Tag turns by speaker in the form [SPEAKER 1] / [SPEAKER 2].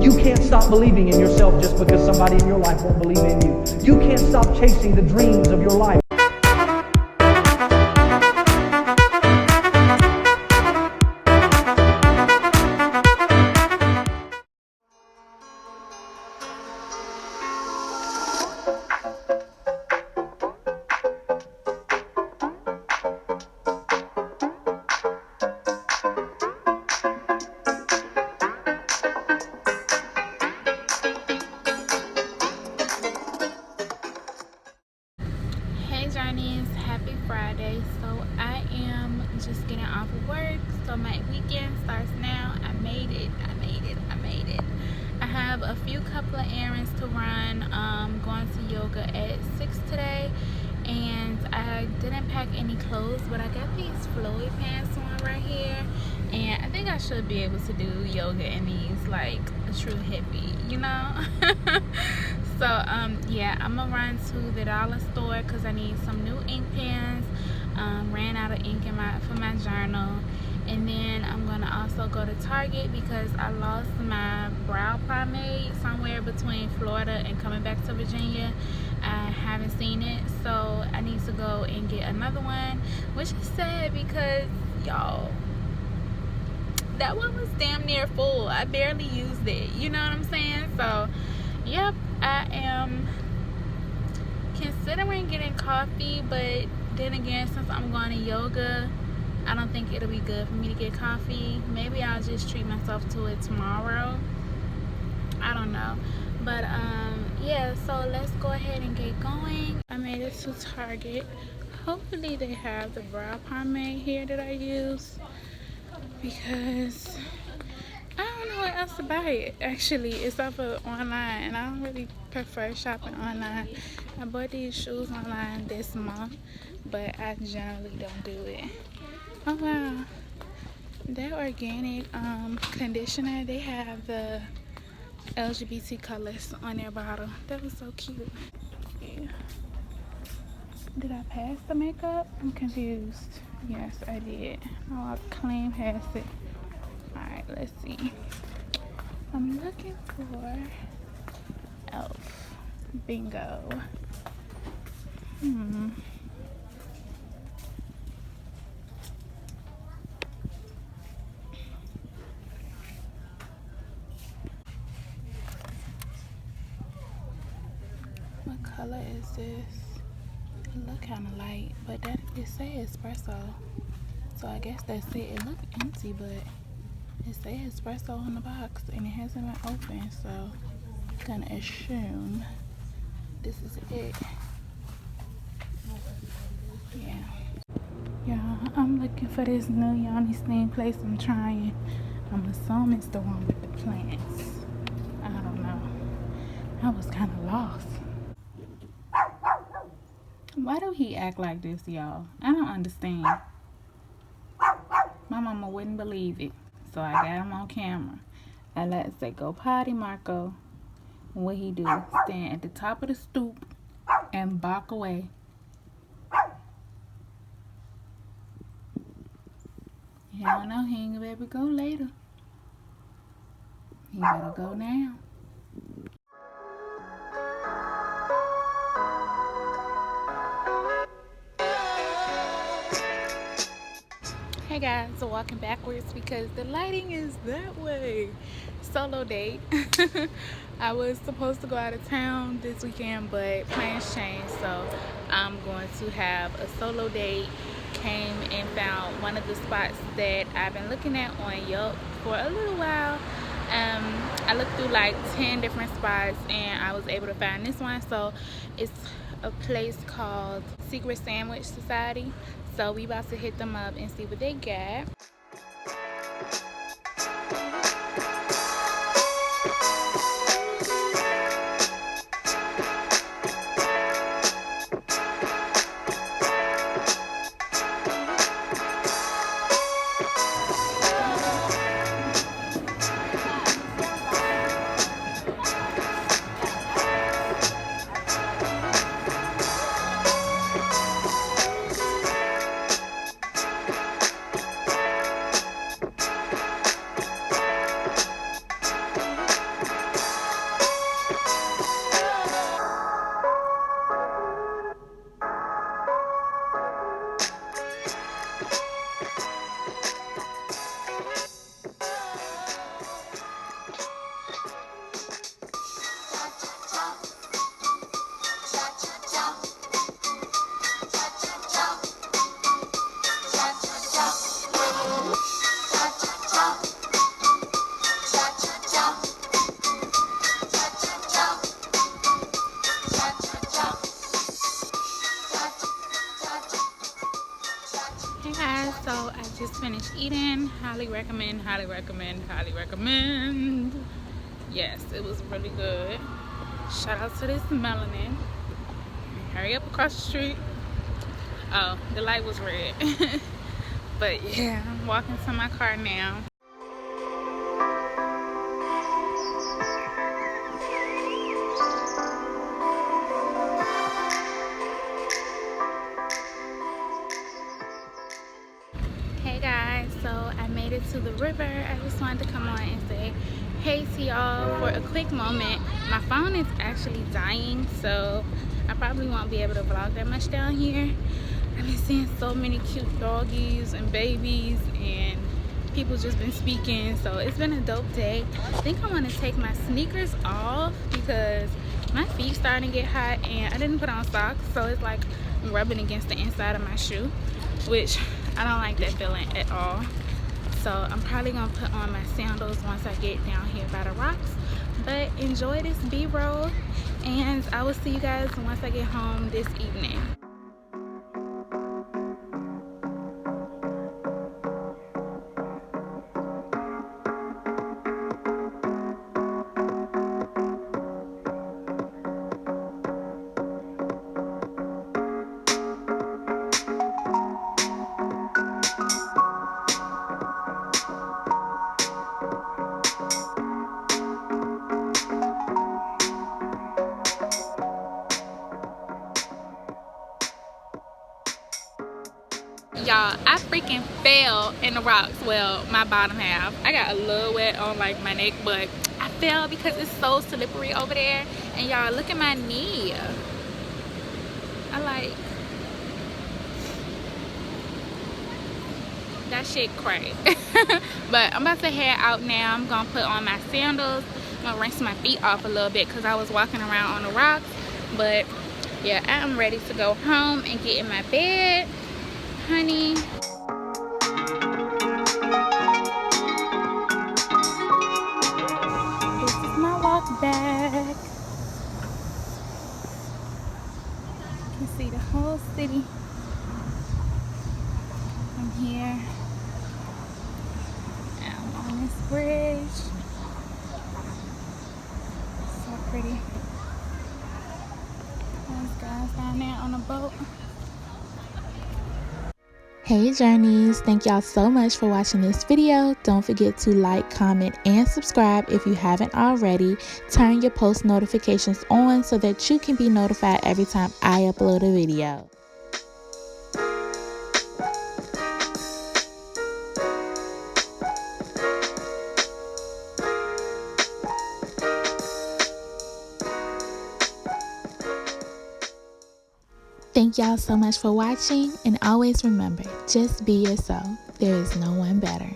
[SPEAKER 1] You can't stop believing in yourself just because somebody in your life won't believe in you. You can't stop chasing the dreams of your life.
[SPEAKER 2] Hey Journeys, happy Friday. So I am just getting off of work, so my weekend starts now. I made it. I have a few couple of errands to run. Going to yoga at 6 today, and I didn't pack any clothes, but I got these flowy pants on right here, and I think I should be able to do yoga in these like a true hippie, you know. So yeah, I'm gonna run to the dollar store because I need some new ink pens. Ran out of ink for my journal, and then I'm gonna also go to Target because I lost my brow pomade somewhere between Florida and coming back to Virginia. I haven't seen it, so I need to go and get another one, which is sad because y'all, that one was damn near full. I barely used it, you know what I'm saying? So yep, I am considering getting coffee, but then again, since I'm going to yoga, I don't think it'll be good for me to get coffee. Maybe I'll just treat myself to it tomorrow. I don't know. But yeah, so let's go ahead and get going. I made it to Target. Hopefully they have the brow pomade here that I use, because I don't know where else to buy it, actually, except for online, and I don't really prefer shopping online. I bought these shoes online this month, but I generally don't do it. Oh wow, that organic conditioner, they have the LGBT colors on their bottle. That was so cute. Yeah. Did I pass the makeup? I'm confused. Yes, I did. Oh, I clean past it. Alright, let's see. I'm looking for Elf. Bingo. What color is this? It look kind of light, but that it say espresso. So I guess that's it. It look empty, but it say espresso on the box and it hasn't been open, so I'm gonna assume this is it. Yeah. Yeah, I'm looking for this new Yoni Steam place I'm trying. I'm assuming it's the one with the plants. I don't know. I was kind of lost. Why do he act like this, y'all? I don't understand. My mama wouldn't believe it, so I got him on camera. I let it say, "Go potty, Marco." And what he do? Stand at the top of the stoop and bark away. You don't know, he ain't gonna be able to go later. He better go now. Hey guys, so walking backwards because the lighting is that way. Solo date. I was supposed to go out of town this weekend, but plans changed, so I'm going to have a solo date. Came and found one of the spots that I've been looking at on Yelp for a little while. I looked through like 10 different spots and I was able to find this one. So it's a place called Secret Sandwich Society. So we about to hit them up and see what they got. just finished eating. Highly recommend, highly recommend, highly recommend. Yes, it was really good. Shout out to this melanin. Hurry up across the street. Oh, the light was red. But yeah, I'm walking to my car now. Hey guys, so I made it to the river. I just wanted to come on and say hey to y'all for a quick moment. My phone is actually dying, so I probably won't be able to vlog that much down here. I've been seeing so many cute doggies and babies, and people just been speaking, so it's been a dope day. I think I want to take my sneakers off because my feet starting to get hot, and I didn't put on socks, so it's like I'm rubbing against the inside of my shoe, which I don't like that feeling at all. So I'm probably gonna put on my sandals once I get down here by the rocks. But enjoy this B-roll, and I will see you guys once I get home this evening. Y'all, I freaking fell in the rocks. Well, my bottom half. I got a little wet on like my neck, but I fell because it's so slippery over there. And y'all, look at my knee. I like that shit crazy. But I'm about to head out now. I'm gonna put on my sandals. I'm gonna rinse my feet off a little bit because I was walking around on the rocks. But yeah, I'm ready to go home and get in my bed. Honey, this is my walk back. You can see the whole city from here. I'm on this bridge. So pretty. Those guys down there on a boat.
[SPEAKER 3] Hey journeys, thank y'all so much for watching this video. Don't forget to like, comment, and subscribe if you haven't already. Turn your post notifications on so that you can be notified every time I upload a video. Thank y'all so much for watching, and always remember, just be yourself. There is no one better.